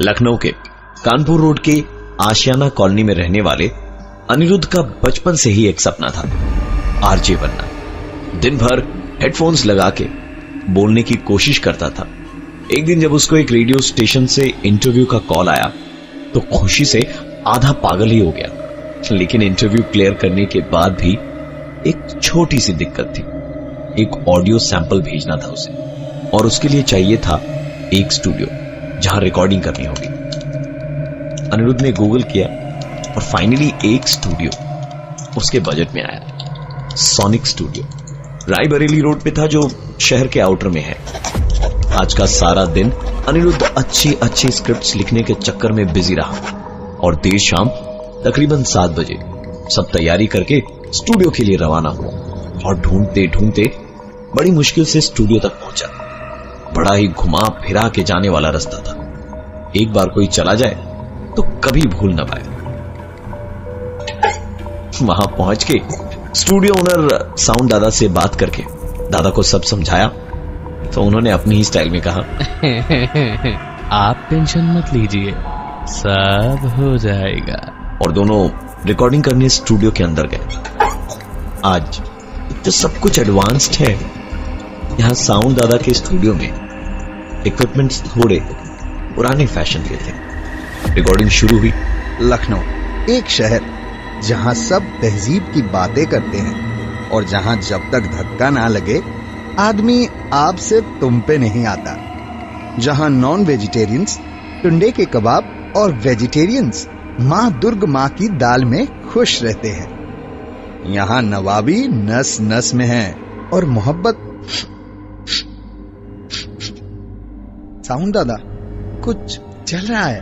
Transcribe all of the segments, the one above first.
लखनऊ के कानपुर रोड के आशियाना कॉलोनी में रहने वाले अनिरुद्ध का बचपन से ही एक सपना था, आरजे बनना। दिन भर हेडफोन्स लगा के बोलने की कोशिश करता था। एक दिन जब उसको एक रेडियो स्टेशन से इंटरव्यू का कॉल आया तो खुशी से आधा पागल ही हो गया। लेकिन इंटरव्यू क्लियर करने के बाद भी एक छोटी सी दिक्कत थी। एक ऑडियो सैंपल भेजना था उसे, और उसके लिए चाहिए था एक स्टूडियो जहां रिकॉर्डिंग करनी होगी। अनिरुद्ध ने गूगल किया और फाइनली एक स्टूडियो उसके बजट में आया। सोनिक स्टूडियो रायबरेली रोड पे था, जो शहर के आउटर में है। आज का सारा दिन अनिरुद्ध अच्छी स्क्रिप्ट्स लिखने के चक्कर में बिजी रहा और देर शाम तकरीबन 7 बजे सब तैयारी करके स्टूडियो के लिए रवाना हुआ और ढूंढते ढूंढते बड़ी मुश्किल से स्टूडियो तक पहुंचा। बड़ा ही घुमा फिरा के जाने वाला रास्ता था। एक बार कोई चला जाए तो कभी भूल न पाए। वहां पहुंच के स्टूडियो ओनर साउंड दादा से बात करके दादा को सब समझाया तो उन्होंने अपनी ही स्टाइल में कहा, आप टेंशन मत लीजिए, सब हो जाएगा। और दोनों रिकॉर्डिंग करने स्टूडियो के अंदर गए। आज तो सब कुछ एडवांस्ड है। यहां साउंड दादा के स्टूडियो में इक्विपमेंट्स थोड़े पुराने फैशन के थे। रिकॉर्डिंग शुरू हुई। लखनऊ एक शहर जहां सब तहजीब की बातें करते हैं और जहां जब तक धक्का ना लगे आदमी आप से तुम पे नहीं आता। जहां नॉन वेजिटेरियंस टुंडे के कबाब और वेजिटेरियंस माँ दुर्ग माँ की दाल में खुश रहते हैं। यहाँ नवाबी नस नस में है और मोहब्बत। साउंड दादा, कुछ चल रहा है।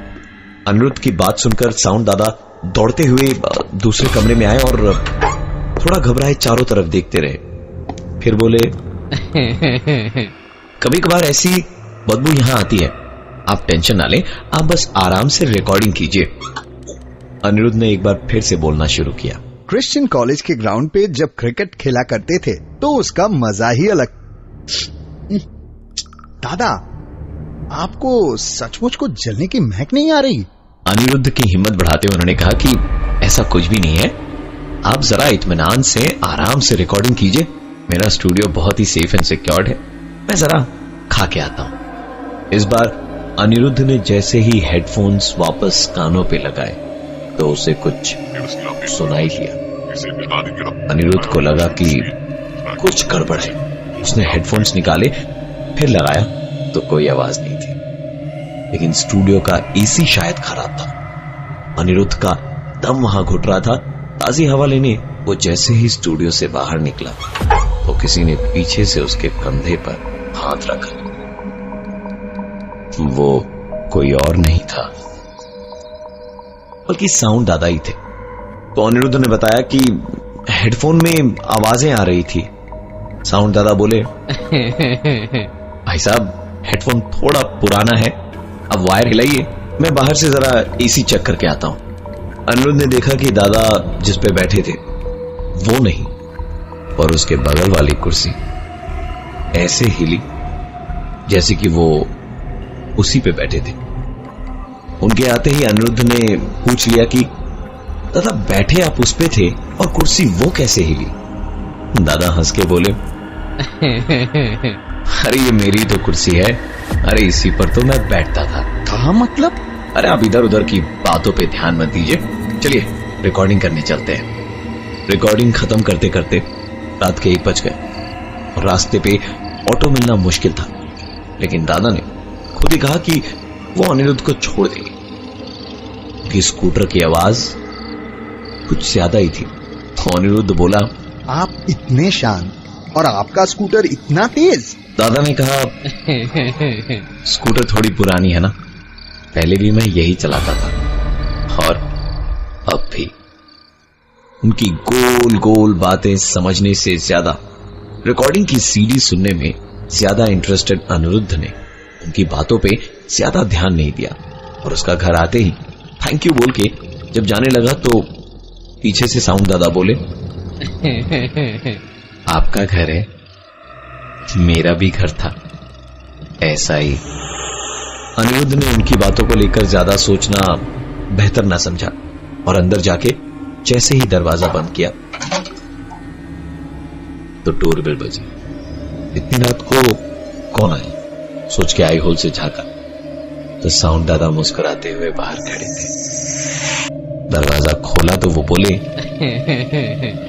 अनिरुद्ध की बात सुनकर साउंड दादा दौड़ते हुए दूसरे कमरे में आए और थोड़ा घबराए चारों तरफ देखते रहे। फिर बोले, कभी कभार ऐसी बदबू यहां आती है, आप टेंशन ना लें, आप बस आराम से रिकॉर्डिंग कीजिए। अनिरुद्ध ने एक बार फिर से बोलना शुरू किया। क्रिश्चियन कॉलेज के ग्राउंड पे जब क्रिकेट खेला करते थे तो उसका मजा ही अलग। दादा, आपको सचमुच को जलने की महक नहीं आ रही? अनिरुद्ध की हिम्मत बढ़ाते हुए उन्होंने कहा कि ऐसा कुछ भी नहीं है, आप जरा इत्मीनान से आराम से रिकॉर्डिंग कीजिए। मेरा स्टूडियो बहुत ही सेफ एंड सिक्योर्ड है, मैं जरा खा के आता हूं। इस बार अनिरुद्ध ने जैसे ही हेडफोन्स वापस कानों पे लगाए तो उसे कुछ सुनाई दिया। अनिरुद्ध को लगा कि कुछ गड़बड़ है। उसने हेडफोन्स निकाले, फिर लगाया तो कोई आवाज नहीं थी, लेकिन स्टूडियो का एसी शायद खराब था। अनिरुद्ध का दम वहां घुट रहा था। ताजी हवा लेने वो जैसे ही स्टूडियो से बाहर निकला तो किसी ने पीछे से उसके कंधे पर हाथ रखा। वो कोई और नहीं था बल्कि साउंड दादा ही थे। तो अनिरुद्ध ने बताया कि हेडफोन में आवाजें आ रही थी। साउंड दादा बोले, भाई साहब, हेडफोन थोड़ा पुराना है, अब वायर हिलाइए, मैं बाहर से जरा एसी चेक करके आता हूं। अनिरुद्ध ने देखा कि दादा जिस पे बैठे थे वो नहीं, और उसके बगल वाली कुर्सी ऐसे हिली जैसे कि वो उसी पे बैठे थे। उनके आते ही अनिरुद्ध ने पूछ लिया कि दादा, बैठे आप उस पे थे और कुर्सी वो कैसे हिली? दादा हंस के बोले, अरे ये मेरी तो कुर्सी है, अरे इसी पर तो मैं बैठता था। कहा मतलब? अरे आप इधर उधर की बातों पे ध्यान मत दीजिए, चलिए रिकॉर्डिंग करने चलते हैं। रिकॉर्डिंग खत्म करते करते रात के 1 बज गए और रास्ते पे ऑटो मिलना मुश्किल था, लेकिन दादा ने खुद ही कहा कि वो अनिरुद्ध को छोड़ देंगे कि स्कूटर की आवाज कुछ ज्यादा ही थी। तो अनिरुद्ध बोला, आप इतने शांत और आपका स्कूटर इतना तेज? दादा ने कहा, स्कूटर थोड़ी पुरानी है ना, पहले भी मैं यही चलाता था और अब भी। उनकी गोल गोल बातें समझने से ज्यादा रिकॉर्डिंग की सीडी सुनने में ज्यादा इंटरेस्टेड अनिरुद्ध ने उनकी बातों पे ज्यादा ध्यान नहीं दिया और उसका घर आते ही थैंक यू बोल के जब जाने लगा तो पीछे से साउंड दादा बोले, आपका घर है, मेरा भी घर था, ऐसा ही अनिरुद्ध ने उनकी बातों को लेकर ज्यादा सोचना बेहतर ना समझा और अंदर जाके जैसे ही दरवाजा बंद किया तो डोरबेल बजी। इतनी रात को कौन आए सोच के आई होल से झांका तो साउंड दादा मुस्कुराते हुए बाहर खड़े थे। दरवाजा खोला तो वो बोले,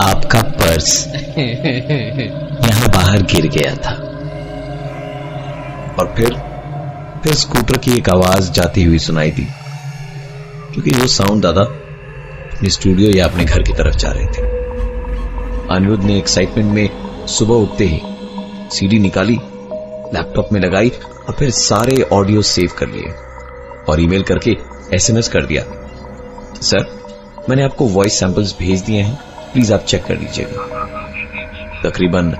आपका पर्स यहां बाहर गिर गया था। और फिर स्कूटर की एक आवाज जाती हुई सुनाई दी, क्योंकि वो साउंड दादा अपने स्टूडियो या अपने घर की तरफ जा रहे थे। अनिरुद्ध ने एक्साइटमेंट में सुबह उठते ही सीडी निकाली, लैपटॉप में लगाई और फिर सारे ऑडियो सेव कर लिए और ईमेल करके एसएमएस कर दिया, सर मैंने आपको वॉइस सैंपल्स भेज दिए हैं, प्लीज आप चेक कर लीजिएगा। तकरीबन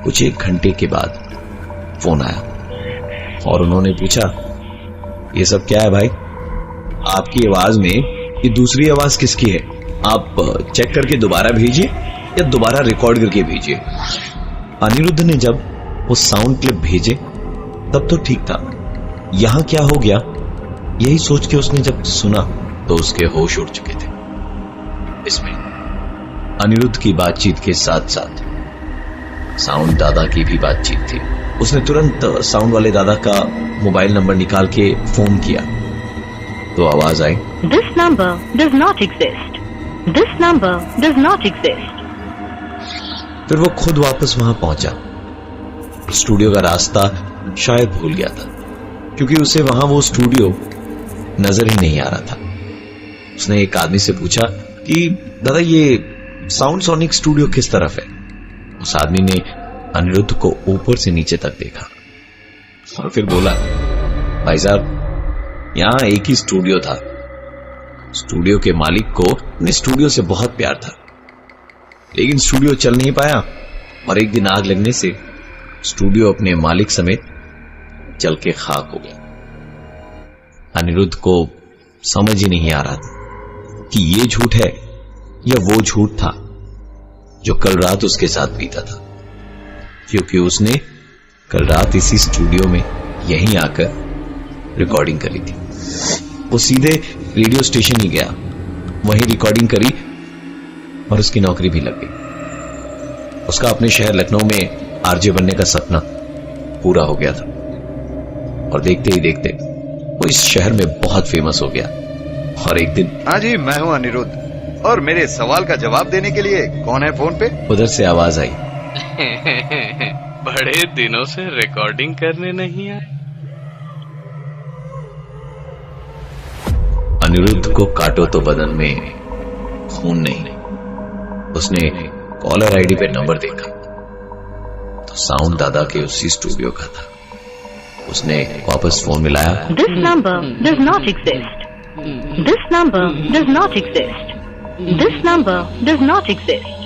कुछ 1 घंटे के बाद फोन आया और उन्होंने पूछा, ये सब क्या है भाई? आपकी आवाज में ये दूसरी आवाज किसकी है? आप चेक करके दोबारा भेजिए या दोबारा रिकॉर्ड करके भेजिए। अनिरुद्ध ने जब वो साउंड क्लिप भेजे तब तो ठीक था, यहां क्या हो गया यही सोच के उसने जब सुना तो उसके होश उड़ चुके थे। इसमें अनिरुद्ध की बातचीत के साथ साथ साउंड दादा की भी बातचीत थी। उसने तुरंत साउंड वाले दादा का मोबाइल नंबर निकाल के फोन किया तो आवाज आई, this number does not exist, this number does not exist. फिर वो खुद वापस वहां पहुंचा। स्टूडियो का रास्ता शायद भूल गया था, क्योंकि उसे वहां वो स्टूडियो नजर ही नहीं आ रहा था। उसने एक आदमी से पूछा कि दादा ये साउंड सोनिक स्टूडियो किस तरफ है? उस आदमी ने अनिरुद्ध को ऊपर से नीचे तक देखा और फिर बोला, भाई साहब यहां एक ही स्टूडियो था। स्टूडियो के मालिक को अपने स्टूडियो से बहुत प्यार था, लेकिन स्टूडियो चल नहीं पाया और एक दिन आग लगने से स्टूडियो अपने मालिक समेत जल के खाक हो गया। अनिरुद्ध को समझ ही नहीं आ रहा था कि ये झूठ है या वो झूठ था जो कल रात उसके साथ बीता था, क्योंकि उसने कल रात इसी स्टूडियो में यहीं आकर रिकॉर्डिंग करी थी। वो सीधे रेडियो स्टेशन ही गया, वहीं रिकॉर्डिंग करी और उसकी नौकरी भी लग गई। उसका अपने शहर लखनऊ में आरजे बनने का सपना पूरा हो गया था और देखते ही देखते वो इस शहर में बहुत फेमस हो गया। और एक दिन, हाँ जी मैं हूँ अनिरुद्ध, और मेरे सवाल का जवाब देने के लिए कौन है फोन पे? उधर से आवाज आई, बड़े दिनों से रिकॉर्डिंग करने नहीं आए। अनिरुद्ध को काटो तो बदन में खून नहीं। उसने कॉलर आईडी पे नंबर देखा तो साउंड दादा के उसी स्टूडियो का था। उसने वापस फोन मिलाया, this number does not exist, this number does not exist, this number does not exist.